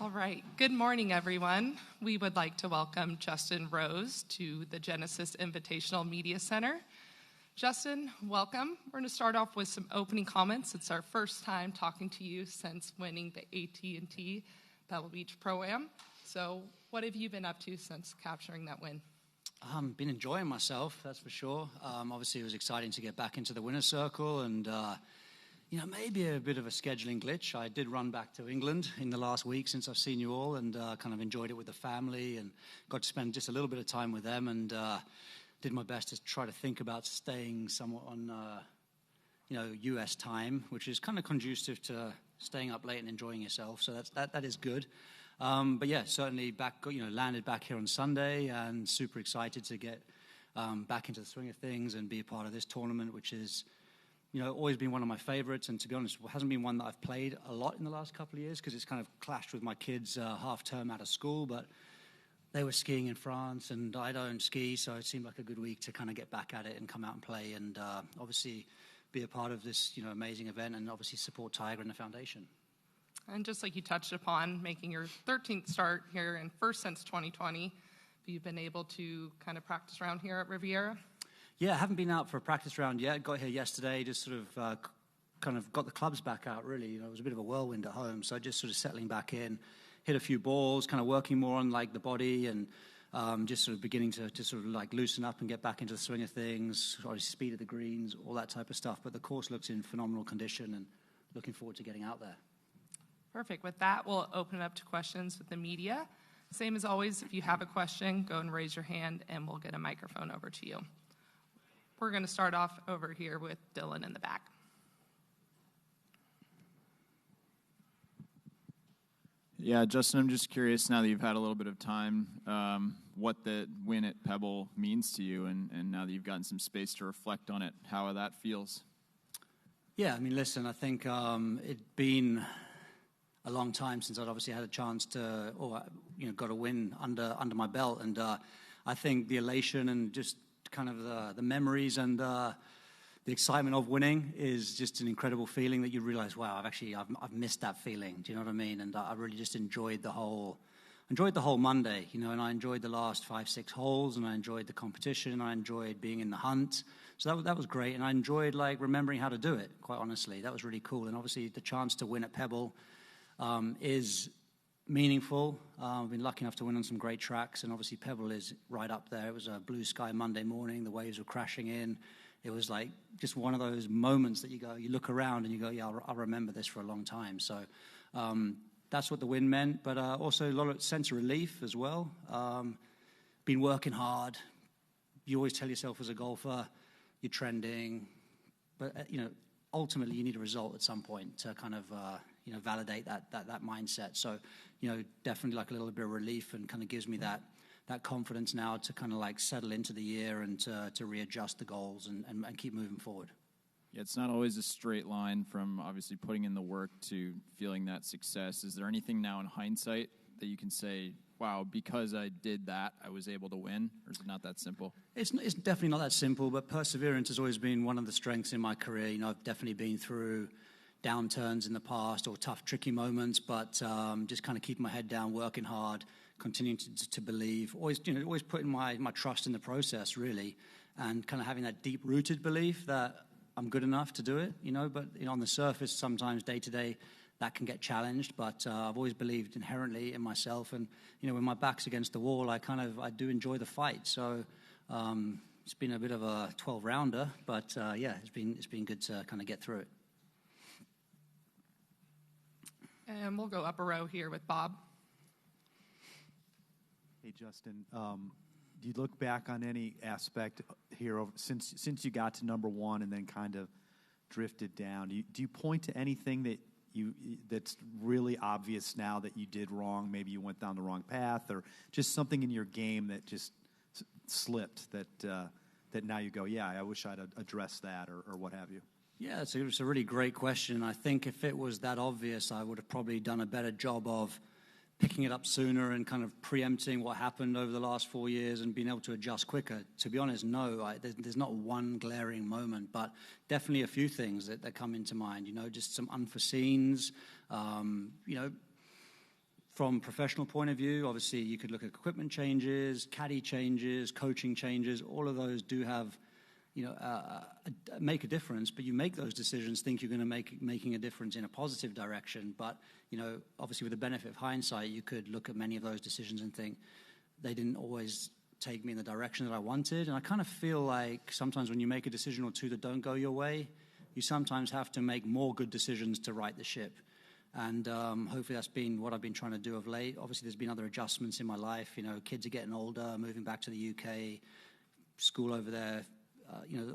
All right. Good morning, everyone. We would like to welcome Justin Rose to the Genesis Invitational Media Center. Justin, welcome. We're going to start off with some opening comments. It's our first time talking to you since winning the AT&T Pebble Beach Pro-Am. So what have you been up to since capturing that win? Been enjoying myself, that's for sure. Obviously, it was exciting to get back into the winner's circle and, maybe a bit of a scheduling glitch. I did run back to England in the last week since I've seen you all and kind of enjoyed it with the family and got to spend just a little bit of time with them and did my best to try to think about staying somewhat on, U.S. time, which is kind of conducive to staying up late and enjoying yourself. So that is good. But yeah, certainly back, landed back here on Sunday and super excited to get back into the swing of things and be a part of this tournament, which is, always been one of my favorites. And to be honest, it hasn't been one that I've played a lot in the last couple of years because it's kind of clashed with my kids' half term out of school. But they were skiing in France and I don't ski, so it seemed like a good week to kind of get back at it and come out and play and obviously be a part of this, amazing event and obviously support Tiger and the foundation. And just like you touched upon, making your 13th start here and first since 2020, have you been able to kind of practice around here at Riviera? Yeah, I haven't been out for a practice round yet. Got here yesterday, just sort of kind of got the clubs back out, really. It was a bit of a whirlwind at home, so just sort of settling back in, hit a few balls, kind of working more on like the body and just sort of beginning to sort of like loosen up and get back into the swing of things, obviously speed of the greens, all that type of stuff. But the course looks in phenomenal condition and looking forward to getting out there. Perfect. With that, we'll open it up to questions with the media. Same as always, if you have a question, go and raise your hand and we'll get a microphone over to you. We're going to start off over here with Dylan in the back. Yeah, Justin, I'm just curious now that you've had a little bit of time, what the win at Pebble means to you, and now that you've gotten some space to reflect on it, how that feels. Yeah, I mean, listen, I think it'd been a long time since I'd obviously had a chance to, got a win under my belt, and I think the elation and just kind of the memories and the excitement of winning is just an incredible feeling that you realize, wow, I've missed that feeling. Do you know what I mean? And I really just enjoyed the whole Monday, and I enjoyed the last 5-6 holes, and I enjoyed the competition, and I enjoyed being in the hunt. So that was great, and I enjoyed like remembering how to do it. Quite honestly, that was really cool. And obviously, the chance to win at Pebble is meaningful. I've been lucky enough to win on some great tracks, and obviously Pebble is right up there. It was a blue sky Monday morning. The waves were crashing in. It was like just one of those moments that you look around and you go, yeah, I'll remember this for a long time. So that's what the win meant, but also a lot of sense of relief as well. Been working hard. You always tell yourself as a golfer, you're trending, but ultimately you need a result at some point to kind of validate that mindset. So definitely like a little bit of relief and kind of gives me that confidence now to kind of like settle into the year and to readjust the goals and keep moving forward. Yeah, it's not always a straight line from obviously putting in the work to feeling that success. Is there anything now in hindsight that you can say, wow, because I did that, I was able to win? Or is it not that simple? It's definitely not that simple, but perseverance has always been one of the strengths in my career. I've definitely been through downturns in the past or tough, tricky moments, but just kind of keeping my head down, working hard, continuing to believe, always putting my trust in the process, really, and kind of having that deep-rooted belief that I'm good enough to do it, but on the surface, sometimes day-to-day, that can get challenged, but I've always believed inherently in myself, and, when my back's against the wall, I do enjoy the fight, so it's been a bit of a 12-rounder, but it's been good to kind of get through it. And we'll go up a row here with Bob. Hey, Justin. Do you look back on any aspect here since you got to number one and then kind of drifted down? Do you point to anything that's really obvious now that you did wrong? Maybe you went down the wrong path, or just something in your game that just slipped that now you go, yeah, I wish I'd addressed that, or what have you? Yeah, it's a really great question. I think if it was that obvious, I would have probably done a better job of picking it up sooner and kind of preempting what happened over the last 4 years and being able to adjust quicker. To be honest, no, there's not one glaring moment, but definitely a few things that come into mind. Just some unforeseens, from a professional point of view, obviously you could look at equipment changes, caddy changes, coaching changes. All of those do have, make a difference. But you make those decisions, think you're going to making a difference in a positive direction. But obviously with the benefit of hindsight, you could look at many of those decisions and think they didn't always take me in the direction that I wanted. And I kind of feel like sometimes when you make a decision or two that don't go your way, you sometimes have to make more good decisions to right the ship. And hopefully that's been what I've been trying to do of late. Obviously, there's been other adjustments in my life. Kids are getting older, moving back to the UK, school over there.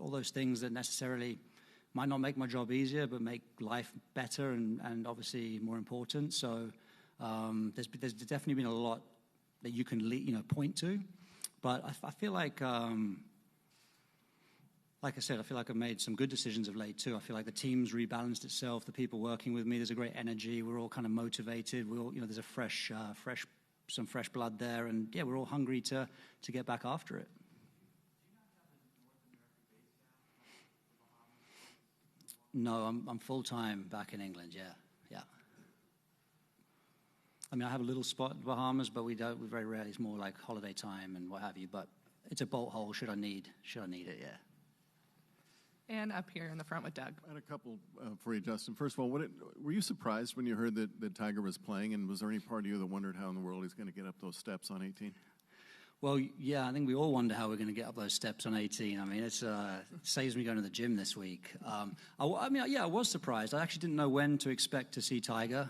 All those things that necessarily might not make my job easier, but make life better and obviously more important. So there's definitely been a lot that you can point to. But I feel like I said, I feel like I've made some good decisions of late too. I feel like the team's rebalanced itself. The people working with me, there's a great energy. We're all kind of motivated. We all, there's a some fresh blood there, and yeah, we're all hungry to get back after it. No, I'm full time back in England. Yeah. I mean, I have a little spot in the Bahamas, but we very rarely. It's more like holiday time and what have you. But it's a bolt hole. Should I need it? Yeah. And up here in the front with Doug. I had a couple for you, Justin. First of all, were you surprised when you heard that Tiger was playing? And was there any part of you that wondered how in the world he's going to get up those steps on 18? Well, yeah, I think we all wonder how we're going to get up those steps on 18. I mean, it saves me going to the gym this week. I was surprised. I actually didn't know when to expect to see Tiger.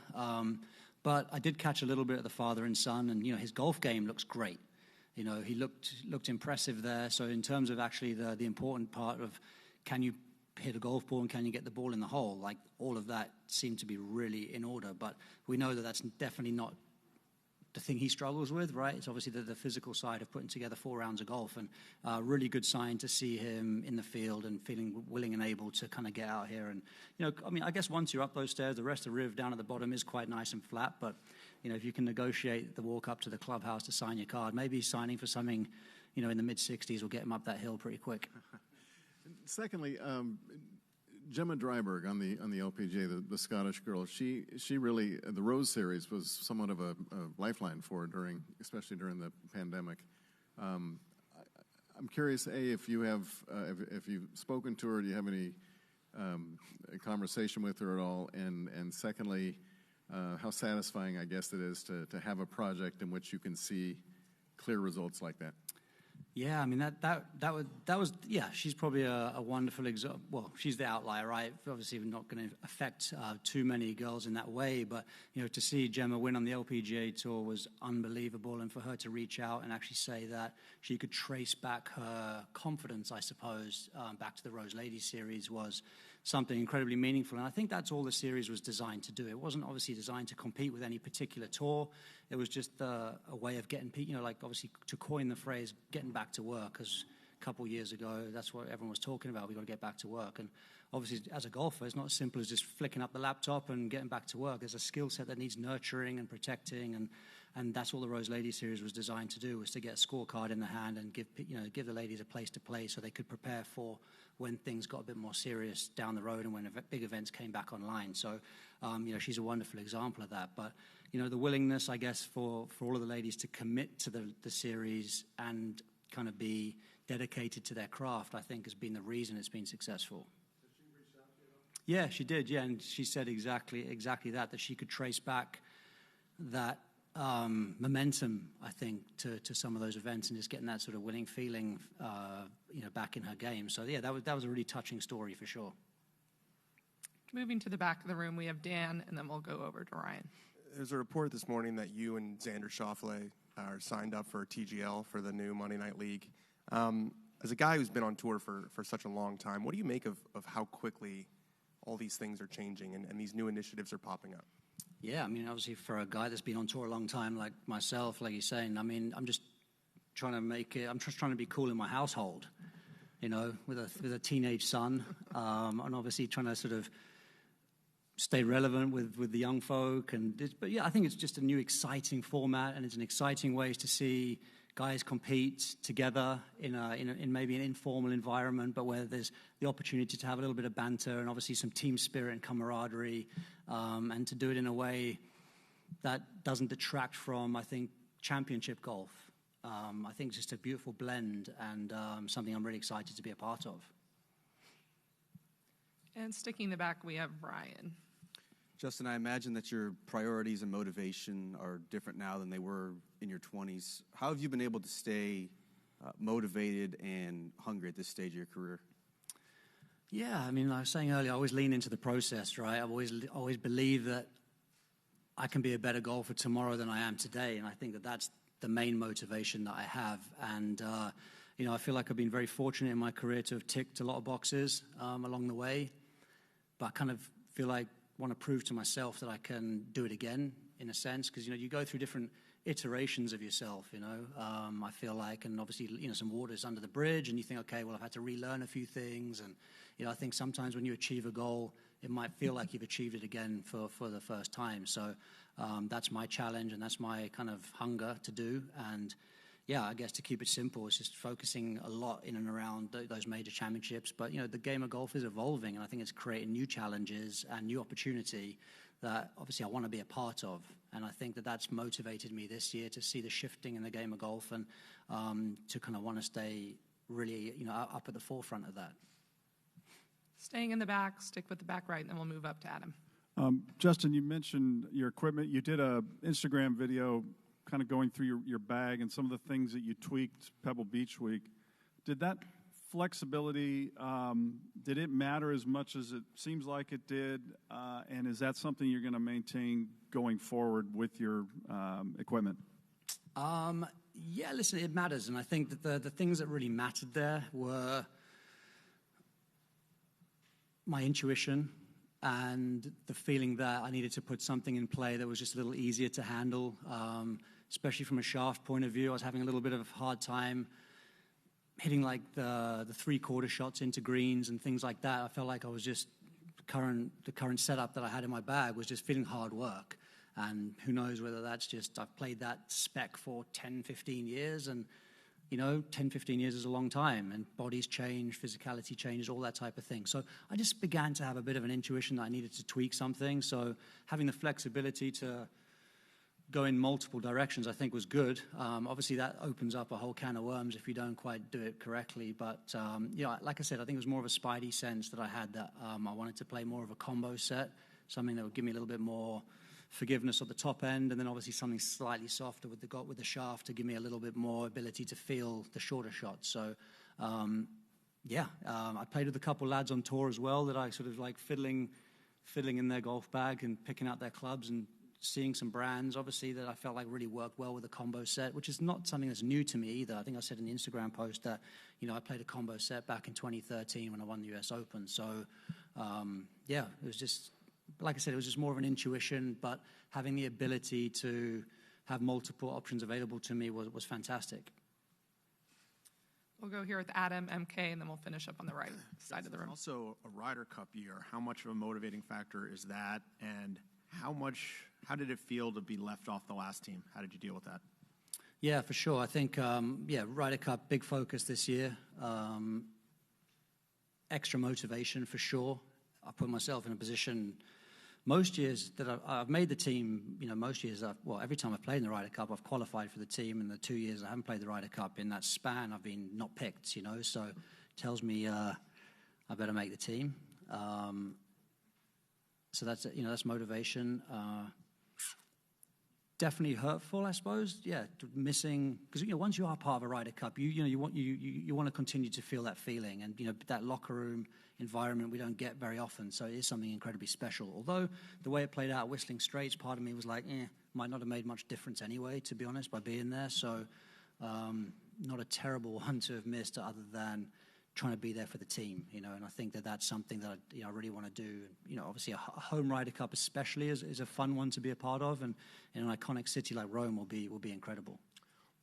But I did catch a little bit of the father and son, and, his golf game looks great. He looked impressive there. So in terms of actually the important part of can you hit a golf ball and can you get the ball in the hole, like all of that seemed to be really in order. But we know that that's definitely not the thing he struggles with, right? It's obviously the physical side of putting together 4 rounds of golf, and really good sign to see him in the field and feeling willing and able to kind of get out here. And, I guess once you're up those stairs, the rest of the riv down at the bottom is quite nice and flat. But, if you can negotiate the walk up to the clubhouse to sign your card, maybe signing for something, in the mid-60s will get him up that hill pretty quick. Secondly, Gemma Dryburgh on the LPGA, the Scottish girl, she really, the Rose Series was somewhat of a lifeline for her especially during the pandemic. I'm curious, if you've spoken to her, do you have any conversation with her at all? And secondly, how satisfying, I guess, it is to have a project in which you can see clear results like that. Yeah, I mean, that was she's probably a wonderful example. Well, she's the outlier, right? Obviously, we're not going to affect too many girls in that way, but, to see Gemma win on the LPGA Tour was unbelievable, and for her to reach out and actually say that she could trace back her confidence, I suppose, back to the Rose Ladies Series was something incredibly meaningful. And I think that's all the series was designed to do. It wasn't obviously designed to compete with any particular tour. It was just a way of getting, obviously to coin the phrase, getting back to work, because a couple of years ago, that's what everyone was talking about. We've got to get back to work. And obviously, as a golfer, it's not as simple as just flicking up the laptop and getting back to work. There's a skill set that needs nurturing and protecting, and that's all the Rose Ladies Series was designed to do, was to get a scorecard in the hand and give the ladies a place to play so they could prepare for when things got a bit more serious down the road and when big events came back online. So, she's a wonderful example of that. But, the willingness, I guess, for all of the ladies to commit to the series and kind of be dedicated to their craft, I think, has been the reason it's been successful. Did she reach out to you? Yeah, she did. Yeah, and she said exactly that she could trace back that momentum, I think, to some of those events and just getting that sort of winning feeling, back in her game. So yeah, that was a really touching story for sure. Moving to the back of the room, we have Dan, and then we'll go over to Ryan. There's a report this morning that you and Xander Schauffele are signed up for TGL for the new Monday Night League. As a guy who's been on tour for such a long time, what do you make of how quickly all these things are changing and these new initiatives are popping up? Yeah, I mean, obviously for a guy that's been on tour a long time like myself, like you're saying, I mean, I'm just trying to be cool in my household, with a teenage son, and obviously trying to sort of stay relevant with the young folk. But yeah, I think it's just a new exciting format, and it's an exciting way to see guys compete together in maybe an informal environment, but where there's the opportunity to have a little bit of banter and obviously some team spirit and camaraderie, and to do it in a way that doesn't detract from, I think, championship golf. I think it's just a beautiful blend and something I'm really excited to be a part of. And sticking in the back, we have Brian. Justin, I imagine that your priorities and motivation are different now than they were in your 20s. How have you been able to stay motivated and hungry at this stage of your career? Yeah, I mean, I was saying earlier, I always lean into the process, right? I've always believed that I can be a better golfer tomorrow than I am today, and I think that that's the main motivation that I have. And, I feel like I've been very fortunate in my career to have ticked a lot of boxes along the way, but I kind of feel like I want to prove to myself that I can do it again, in a sense, because, you go through different iterations of yourself, I feel like, and obviously, some water's under the bridge, and you think, okay, well, I've had to relearn a few things, and, I think sometimes when you achieve a goal, it might feel like you've achieved it again for the first time. So that's my challenge, and that's my kind of hunger to do. And yeah, I guess to keep it simple, it's just focusing a lot in and around those major championships. But, the game of golf is evolving, and I think it's creating new challenges and new opportunity that obviously I want to be a part of. And I think that that's motivated me this year to see the shifting in the game of golf and to kind of want to stay really, up at the forefront of that. Staying in the back, stick with the back right, and then we'll move up to Adam. Justin, you mentioned your equipment. You did a Instagram video kind of going through your bag and some of the things that you tweaked Pebble Beach Week. Did that flexibility, did it matter as much as it seems like it did? And is that something you're going to maintain going forward with your equipment? Yeah, listen, it matters. And I think that the things that really mattered there were my intuition and the feeling that I needed to put something in play that was just a little easier to handle, especially from a shaft point of view. I was having a little bit of a hard time hitting like the three-quarter shots into greens and things like that. I felt like I was just the current setup that I had in my bag was just feeling hard work. And who knows whether that's just I've played that spec for 10, 15 years, and 10, 15 years is a long time, and bodies change, physicality changes, all that type of thing. So I just began to have a bit of an intuition that I needed to tweak something. So having the flexibility to go in multiple directions, I think, was good. Obviously, that opens up a whole can of worms if you don't quite do it correctly. But, like I said, I think it was more of a spidey sense that I had that I wanted to play more of a combo set, something that would give me a little bit more forgiveness at the top end, and then obviously something slightly softer with the shaft to give me a little bit more ability to feel the shorter shots. So, I played with a couple lads on tour as well that I sort of like fiddling in their golf bag and picking out their clubs and seeing some brands, obviously, that I felt like really worked well with a combo set, which is not something that's new to me either. I think I said in the Instagram post that, I played a combo set back in 2013 when I won the US Open. So, it was just, like I said, it was just more of an intuition, but having the ability to have multiple options available to me was fantastic. We'll go here with Adam, MK, and then we'll finish up on the right side of the room. Also, a Ryder Cup year. How much of a motivating factor is that? And how did it feel to be left off the last team? How did you deal with that? Yeah, for sure. I think, Ryder Cup, big focus this year. Extra motivation for sure. I put myself in a position most years that I've made the team, most years, every time I've played in the Ryder Cup, I've qualified for the team. In the 2 years I haven't played the Ryder Cup, in that span, I've been not picked, so it tells me I better make the team. So that's motivation. Definitely hurtful, I suppose. Yeah, missing, because once you are part of a Ryder Cup, you want to continue to feel that feeling, and that locker room environment we don't get very often. So it is something incredibly special. Although the way it played out at Whistling Straits, part of me was like, might not have made much difference anyway, to be honest, by being there. So not a terrible one to have missed, other than trying to be there for the team, and I think that that's something that I really want to do. Obviously a home Ryder Cup especially is a fun one to be a part of, and in an iconic city like Rome will be incredible.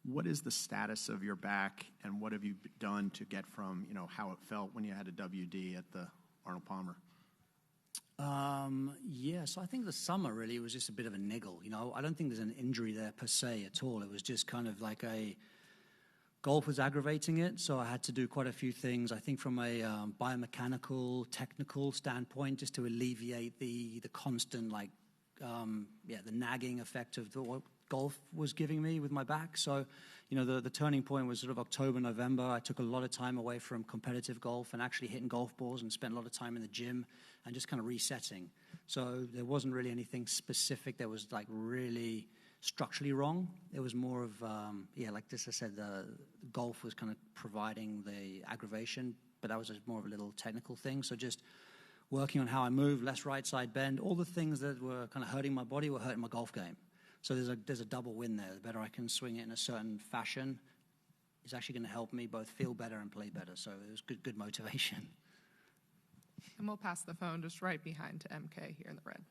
What is the status of your back, and what have you done to get from, how it felt when you had a WD at the Arnold Palmer? So I think the summer really was just a bit of a niggle. I don't think there's an injury there per se at all. It was just kind of like golf was aggravating it, so I had to do quite a few things, I think, from a biomechanical, technical standpoint, just to alleviate the constant the nagging effect of what golf was giving me with my back. So, the turning point was sort of October, November. I took a lot of time away from competitive golf and actually hitting golf balls, and spent a lot of time in the gym and just kind of resetting. So there wasn't really anything specific that was like really structurally wrong. It was more of, like this I said, the golf was kind of providing the aggravation, but that was just more of a little technical thing. So just working on how I move, less right side bend, all the things that were kind of hurting my body were hurting my golf game. So there's a double win there. The better I can swing it in a certain fashion, it's actually going to help me both feel better and play better. So it was good motivation. And we'll pass the phone just right behind to MK here in the red.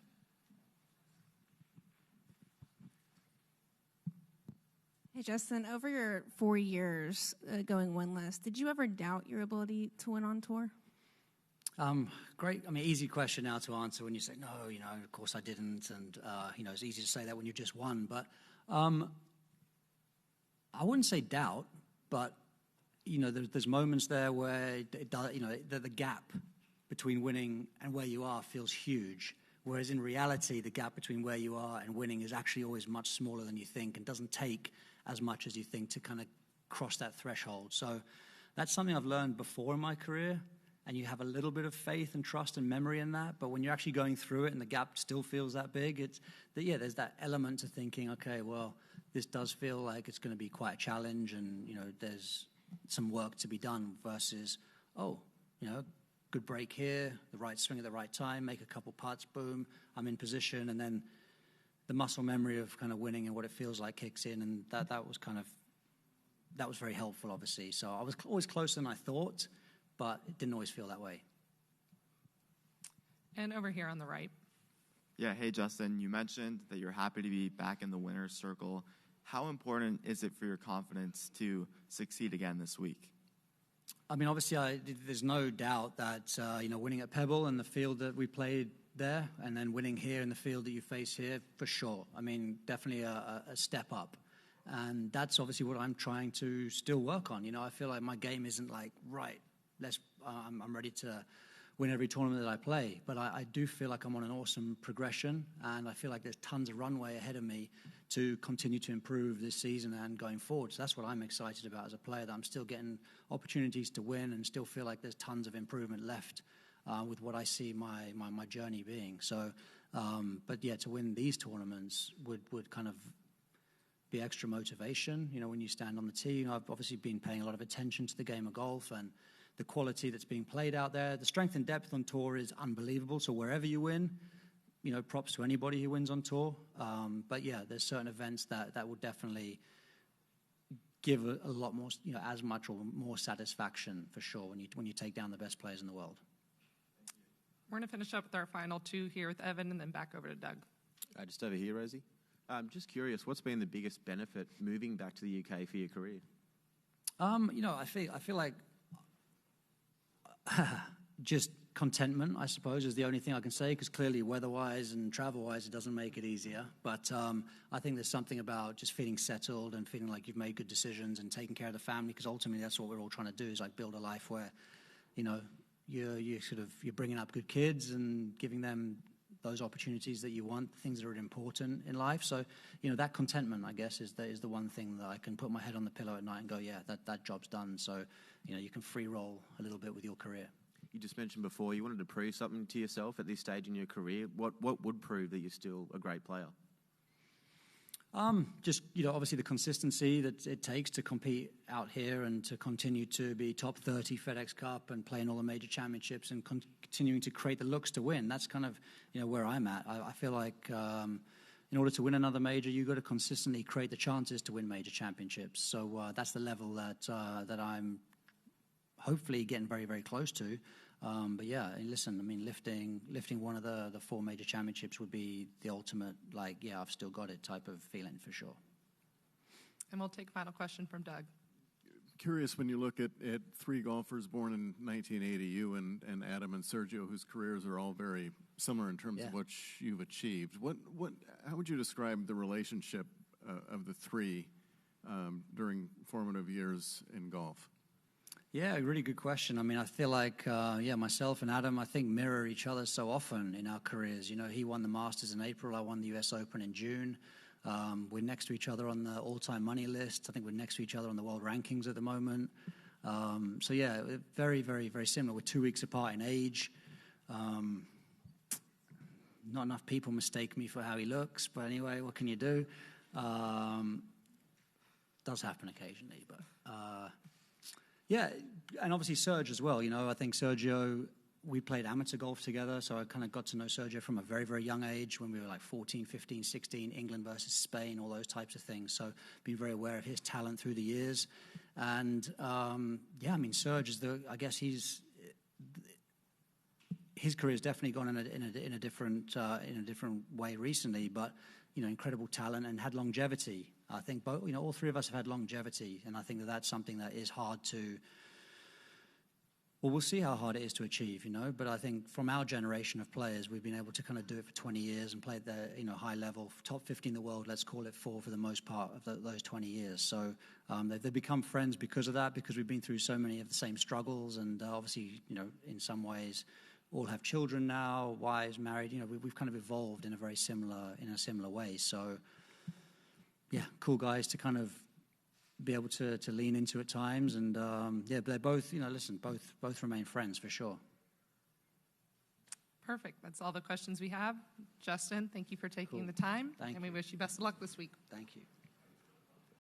Hey, Justin, over your 4 years going winless, did you ever doubt your ability to win on tour? Great. I mean, easy question now to answer when you say, no, of course I didn't. And, it's easy to say that when you just won. But I wouldn't say doubt, but, there's moments there where, the gap between winning and where you are feels huge. Whereas in reality, the gap between where you are and winning is actually always much smaller than you think, and doesn't take as much as you think to kind of cross that threshold. So that's something I've learned before in my career. And you have a little bit of faith and trust and memory in that. But when you're actually going through it and the gap still feels that big, there's that element to thinking, okay, well, this does feel like it's going to be quite a challenge, and, there's some work to be done versus, good break here, the right swing at the right time, make a couple putts, boom, I'm in position. And then the muscle memory of kind of winning and what it feels like kicks in. And that was very helpful, obviously. So I was always closer than I thought, but it didn't always feel that way. And over here on the right. Yeah, hey, Justin, you mentioned that you're happy to be back in the winner's circle. How important is it for your confidence to succeed again this week? I mean, obviously, there's no doubt that, winning at Pebble and the field that we played there, and then winning here in the field that you face here, for sure. I mean, definitely a step up. And that's obviously what I'm trying to still work on. I feel like my game isn't like, right, I'm ready to win every tournament that I play. But I do feel like I'm on an awesome progression, and I feel like there's tons of runway ahead of me to continue to improve this season and going forward. So that's what I'm excited about as a player, that I'm still getting opportunities to win and still feel like there's tons of improvement left with what I see my journey being. So, but yeah, to win these tournaments would kind of be extra motivation. When you stand on the tee, I've obviously been paying a lot of attention to the game of golf and the quality that's being played out there. The strength and depth on tour is unbelievable. So wherever you win, props to anybody who wins on tour. But yeah, there's certain events that will definitely give a lot more, as much or more satisfaction for sure when you take down the best players in the world. We're going to finish up with our final two here with Evan, and then back over to Doug. Just over here, Rosie. I'm just curious, what's been the biggest benefit moving back to the UK for your career? I feel like just contentment, I suppose, is the only thing I can say, because clearly weather-wise and travel-wise, it doesn't make it easier. But I think there's something about just feeling settled and feeling like you've made good decisions and taking care of the family, because ultimately that's what we're all trying to do, is like build a life where, you're bringing up good kids and giving them those opportunities that you want, things that are important in life. So, that contentment, I guess, is the one thing that I can put my head on the pillow at night and go, yeah, that job's done. So, you can free roll a little bit with your career. You just mentioned before you wanted to prove something to yourself at this stage in your career. What would prove that you're still a great player? Just, obviously the consistency that it takes to compete out here and to continue to be top 30 FedEx Cup and play in all the major championships and continuing to create the looks to win. That's kind of, where I'm at. I feel like in order to win another major, you've got to consistently create the chances to win major championships. So that's the level that I'm hopefully getting very, very close to. But yeah, listen, I mean, lifting one of the four major championships would be the ultimate, like, yeah, I've still got it type of feeling for sure. And we'll take a final question from Doug. Curious, when you look at three golfers born in 1980, you and Adam and Sergio, whose careers are all very similar in terms of what you've achieved. How would you describe the relationship of the three during formative years in golf? Yeah, really good question. I mean, I feel like, myself and Adam, I think, mirror each other so often in our careers. You know, he won the Masters in April, I won the US Open in June. We're next to each other on the all-time money list. I think we're next to each other on the world rankings at the moment. So, yeah, very, very, very similar. We're 2 weeks apart in age. Not enough people mistake me for how he looks, but anyway, what can you do? Does happen occasionally, but... Yeah, and obviously Serge as well. You know, I think Sergio, we played amateur golf together, so I kind of got to know Sergio from a very, very young age when we were like 14, 15, 16, England versus Spain, all those types of things. So been very aware of his talent through the years. And, I mean, Serge is his career's definitely gone in a different way recently, but, you know, incredible talent and had longevity. I think all three of us have had longevity, and I think that's something that is hard to. Well, we'll see how hard it is to achieve, you know. But I think from our generation of players, we've been able to kind of do it for 20 years and play at the high level, top 50 in the world. Let's call it for the most part of those 20 years. So they've become friends because of that, because we've been through so many of the same struggles, and obviously, you know, in some ways, all have children now, wives, married. You know, we've kind of evolved in a similar way. So. Yeah, cool guys to kind of be able to lean into at times, and they're both, you know, both remain friends for sure. Perfect. That's all the questions we have. Justin, thank you for taking the time. Thank and we you. wish you best of luck this week. Thank you.